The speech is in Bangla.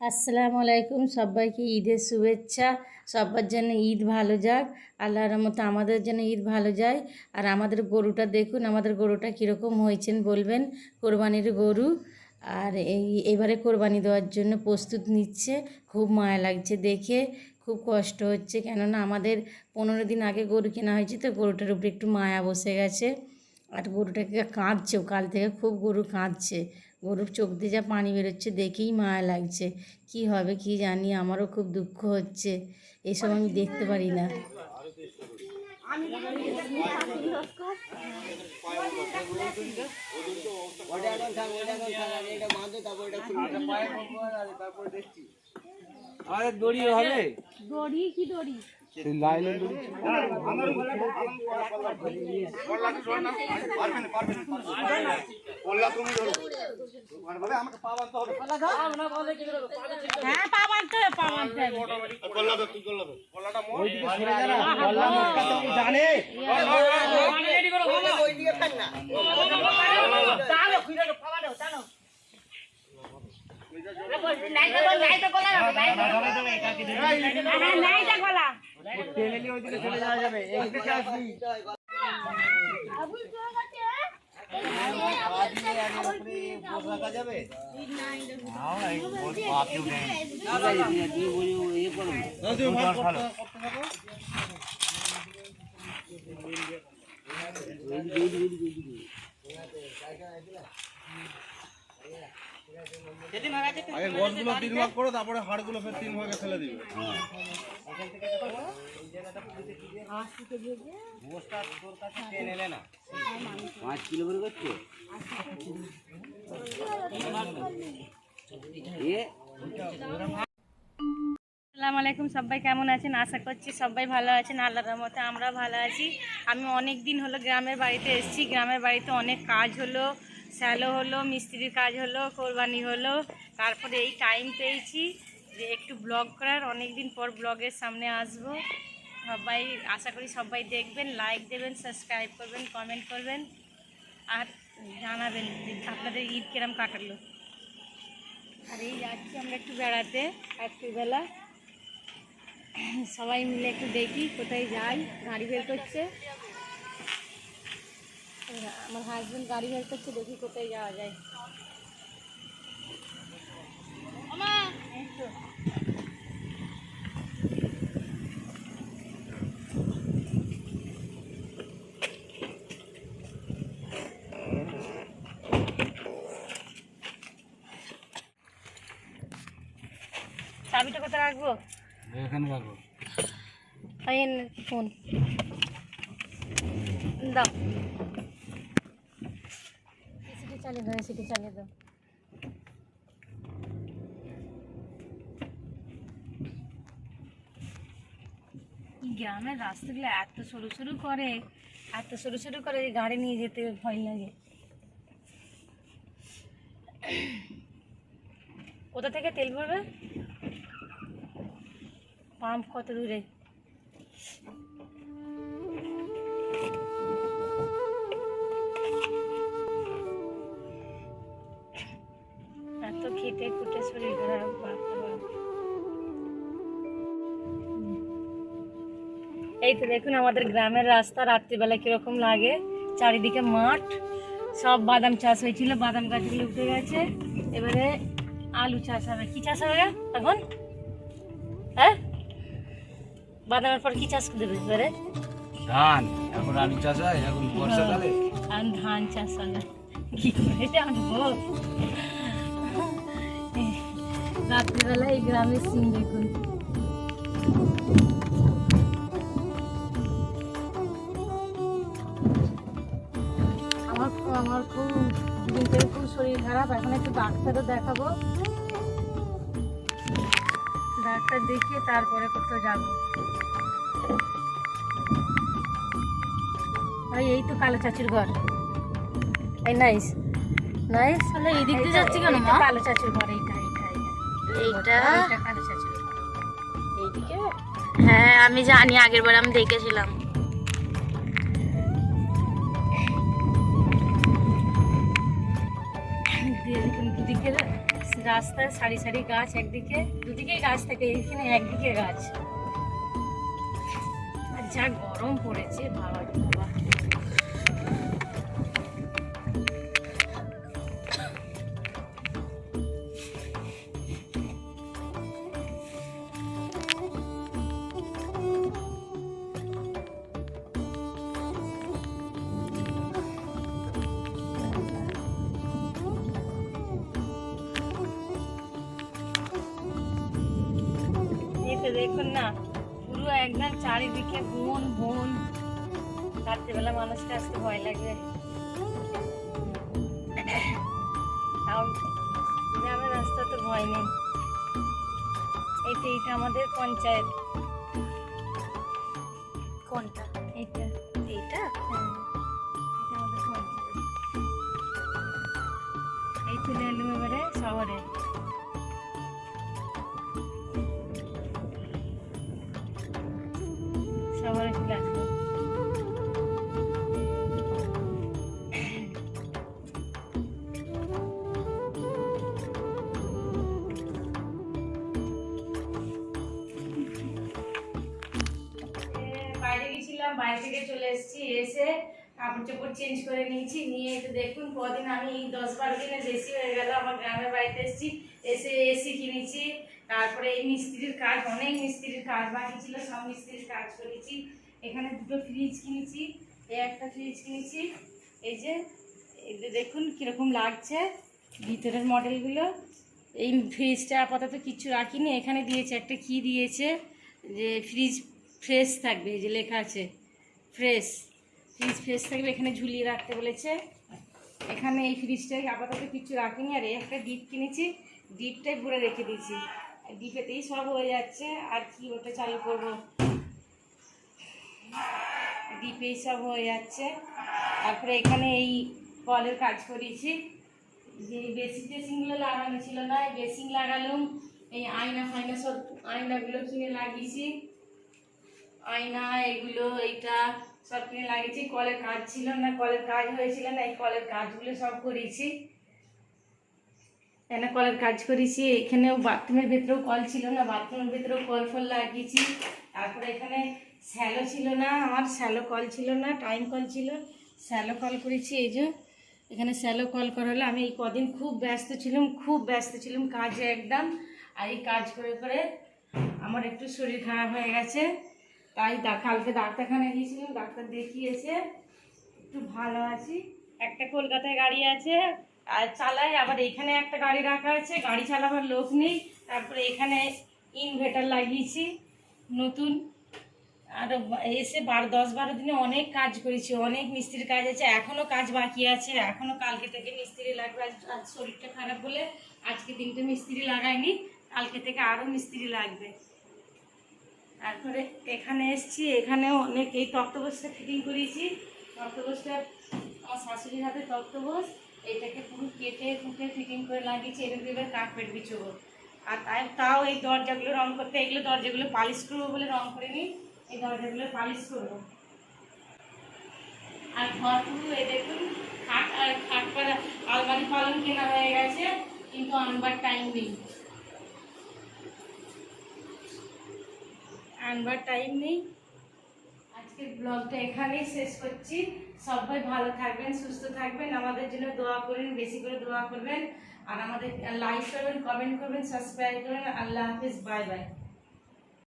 আসসালামু আলাইকুম, সবাইকে ঈদের শুভেচ্ছা। সবার জন্য ঈদ ভালো যাক, আল্লাহর রহমতে আমাদের জন্য ঈদ ভালো যায়। আর আমাদের গরুটা দেখুন, আমাদের গরুটা কীরকম হয়েছেন বলবেন। কোরবানির গরু, আর এবারে কোরবানি দেওয়ার জন্য প্রস্তুত নিচ্ছে। খুব মায়া লাগছে দেখে, খুব কষ্ট হচ্ছে, কেননা আমাদের 15 দিন আগে গরু কেনা হয়েছে, তো গরুটার উপরে একটু মায়া বসে গেছে। আর গরুটাকে কাঁদছেও, কাল থেকে খুব গরু কাঁদছে। গরুর চোখ দিয়ে যা পানি বেরোচ্ছে দেখেই মায়া লাগছে। কি হবে কি জানি, আমারও খুব দুঃখ হচ্ছে, এসব আমি দেখতে পারি না। দড়ি হবে, দড়ি কি দড়ি? লাইনের দড়ি। হ্যাঁ পা মারতে হবে, পা মারতে হবে। জানে চলে যাওয়া যাবে। আগে গোশগুলো 3 ভাগ করো, তারপরে হাড়গুলো ফের 3 ভাগে ফেলে দিবে। আসসালামু আলাইকুম, সবাই কেমন আছেন? আশা করছি সবাই ভালো আছেন, আল্লাহর রহমতে আমরা ভালো আছি। আমি অনেক দিন হলো গ্রামের বাড়িতে এসেছি। গ্রামের বাড়িতে অনেক কাজ হলো, স্যালো হলো, মিস্ত্রির কাজ হলো, কোরবানি হলো, তারপরে এই টাইম পেয়েছি যে একটু ব্লগ করার। অনেক দিন পর ব্লগের সামনে আসব। সবাই আশা করি সবাই দেখবেন, লাইক দেবেন, সাবস্ক্রাইব করবেন, কমেন্ট করবেন, আর জানাবেন যে আপনাদের ঈদ কিরম কাটালো। আর এই যাচ্ছি আমরা একটু বেড়াতে রাত্রিবেলা, সবাই মিলে একটু দেখি কোথায় যাই। গাড়ি বের করছে আমার হাজব্যান্ড, গাড়ি বের করছে, দেখি কোথায় যাওয়া যায়। এই তো। চাবিটা কোথায় রাখবো? এখানে রাখো। ফোন দাও, এসিটি চালিয়ে দাও, এসিটি চালিয়ে দাও। গ্রামের রাস্তাগুলো এত সরু সরু করে, এত সরু সরু করে যে গাড়ি নিয়ে যেতে ভয় লাগে। কোথা থেকে তেল ভরবে? পাম্প কত দূরে? এত খেটে খুটে শরীর খারাপ, বাপরে বাপ। এই তো দেখুন আমাদের গ্রামের রাস্তা রাত্রিবেলা কিরকম লাগে। চারিদিকে মাঠ, সব বাদাম চাষ হয়েছিল, বাদাম গাছগুলো উঠে গেছে। এবারে আলু চাষ হবে। কি চাষ হবে এখন? হ্যাঁ, বাদামের পর কি চাষ দেবে এবারে? ধান। এখন আলু চাষ হয়, এখন বর্ষাকালে আর ধান চাষ হবে। কি করে জানবো? রাত্রিবেলা এই গ্রামের সিন দেখুন। আমার খুব দিনের খুব শরীর খারাপ, এখন একটু ডাক্তারও দেখাবো। ডাক্তার দেখিয়ে তারপরে কোথাও যাবো। ভাই এই তো কালো চাচির ঘর। এই নাইস নাইস। তাহলে এই দিক দিয়ে যাচ্ছি কেন মা? কালো চাচির ঘর এইটা, এইটা কালো চাচির ঘর। এইদিকে? হ্যাঁ আমি জানি, আগের বার আমি দেখেছিলাম। দুদিকের রাস্তায় সারি সারি গাছ, একদিকে দুদিকেই গাছ থাকে, এখানে একদিকে গাছ। আর যা গরম পড়েছে বাবা রে বাবা। এই তো দেখুন না, পুরো একদম চারিদিকে বন বন। রাত্রিবেলা মানুষকে আসতে ভয় লাগবে। তাও গ্রামের রাস্তা তো ভয় নেই। এইটা আমাদের পঞ্চায়েত। কোনটা? এইটা এইটা? হ্যাঁ, এটা আমাদের পঞ্চায়েত। এই চলে এলুম এবারে শহরে। শহরে চলে আসলো। বাইরে গেছিলাম, বাইরে থেকে চলে এসেছি, এসে কাপড় চোপড় চেঞ্জ করে নিয়েছি। নিয়ে তো দেখুন কদিন আমি এই 10-12 দিনের বেশি হয়ে গেল আমার গ্রামের বাড়িতে এসেছি। এসে এসি কিনেছি, তারপরে এই মিস্ত্রির কাজ, অনেক মিস্ত্রির কাজ বাকি ছিল, সব মিস্ত্রির কাজ করেছি। এখানে দুটো ফ্রিজ কিনেছি, এই একটা ফ্রিজ কিনেছি। এই যে দেখুন কীরকম লাগছে ভিতরের মডেলগুলো। এই ফ্রিজটা আপাতত কিছু রাখিনি, এখানে দিয়েছে একটা কি দিয়েছে যে ফ্রিজ ফ্রেশ থাকবে, এই যে লেখা আছে ফ্রেশ, ফ্রিজ ফ্রেশ থাকবে, এখানে ঝুলিয়ে রাখতে বলেছে। এখানে এই ফ্রিজটাকে আপাতত কিছু রাখিনি। আর এই একটা ডিপ কিনেছি, ডিপটাই ভরে রেখে দিয়েছি, ডিপেতেই সব হয়ে যাচ্ছে। আর কি ওটা চালু করব, ডিপেই সব হয়ে যাচ্ছে। তারপরে এখানে এই কলের কাজ করেছি, যে বেসিং টেসিংগুলো লাগানো ছিল না, এই বেসিং লাগালাম। এই আয়না ফায়না সব আয়নাগুলো কিনে লাগিয়েছি, আয়না এগুলো এইটা সব কিনে লাগিয়েছি। কলের কাজ ছিল না, কলের কাজ হয়েছিল না, এই কলের কাজগুলো সব করেছি। এখানে কলের কাজ করেছি। এখানেও বাথরুমের ভেতরেও কল ছিল না, বাথরুমের ভেতরেও কল ফল লাগিয়েছি। তারপরে এখানে শ্যালো ছিল না, আমার শ্যালো কল ছিল না, টাইম কল ছিল, শ্যালো কল করেছি। এই যে এখানে শ্যালো কল করা হলো। আমি এই কদিন খুব ব্যস্ত ছিলাম কাজে একদম। আর এই কাজ করে করে আমার একটু শরীর খারাপ হয়ে গেছে, তাই কালকে ডাক্তারখানায় গিয়েছিলাম, ডাক্তার দেখিয়ে এসে একটু ভালো আছি। একটা কলকাতায় গাড়ি আছে আর চালাই, আবার এখানে একটা গাড়ি রাখা আছে, গাড়ি চালাবার লোক নেই। তারপরে এখানে ইনভার্টার লাগিয়েছি নতুন। আর এসে 10-12 দিনে অনেক কাজ করেছি, অনেক মিস্ত্রির কাজ আছে, এখনও কাজ বাকি আছে, এখনও কালকে থেকে মিস্ত্রি লাগবে। আজ শরীরটা খারাপ বলে আজকে দিনটা মিস্ত্রি লাগাইনি, কালকে থেকে আরও মিস্ত্রি লাগবে। তারপরে এখানে এসছি, এখানেও অনেক এই তক্তপোষটা ফিটিং করেছি। তক্তপোষটা আমার শাশুড়ির হাতে তক্তপোষ, এটাকে পুরো কেটে কুটে ফিটিং করে লাগিয়েছি। এরকম এবার কার্পেট বিছবো। আর তাও এই দরজাগুলো রং করতে, এগুলো দরজাগুলো পালিশ করবো বলে রং করে নিই, এই দরজাগুলো পালিশ করবো। আর ঘর পুরো এই দেখুন খাট করা আলমারি পালং কেনা হয়ে গেছে, কিন্তু আনবার টাইম নেই। আজকের ব্লগটা এখানেই শেষ করছি। সবাই ভালো থাকবেন, সুস্থ থাকবেন, আমাদের জন্য দোয়া করেন, বেশি করে দোয়া করবেন। আর আমাদের লাইক করবেন, কমেন্ট করবেন, সাবস্ক্রাইব করবেন। আল্লাহ হাফিজ, বাই বাই।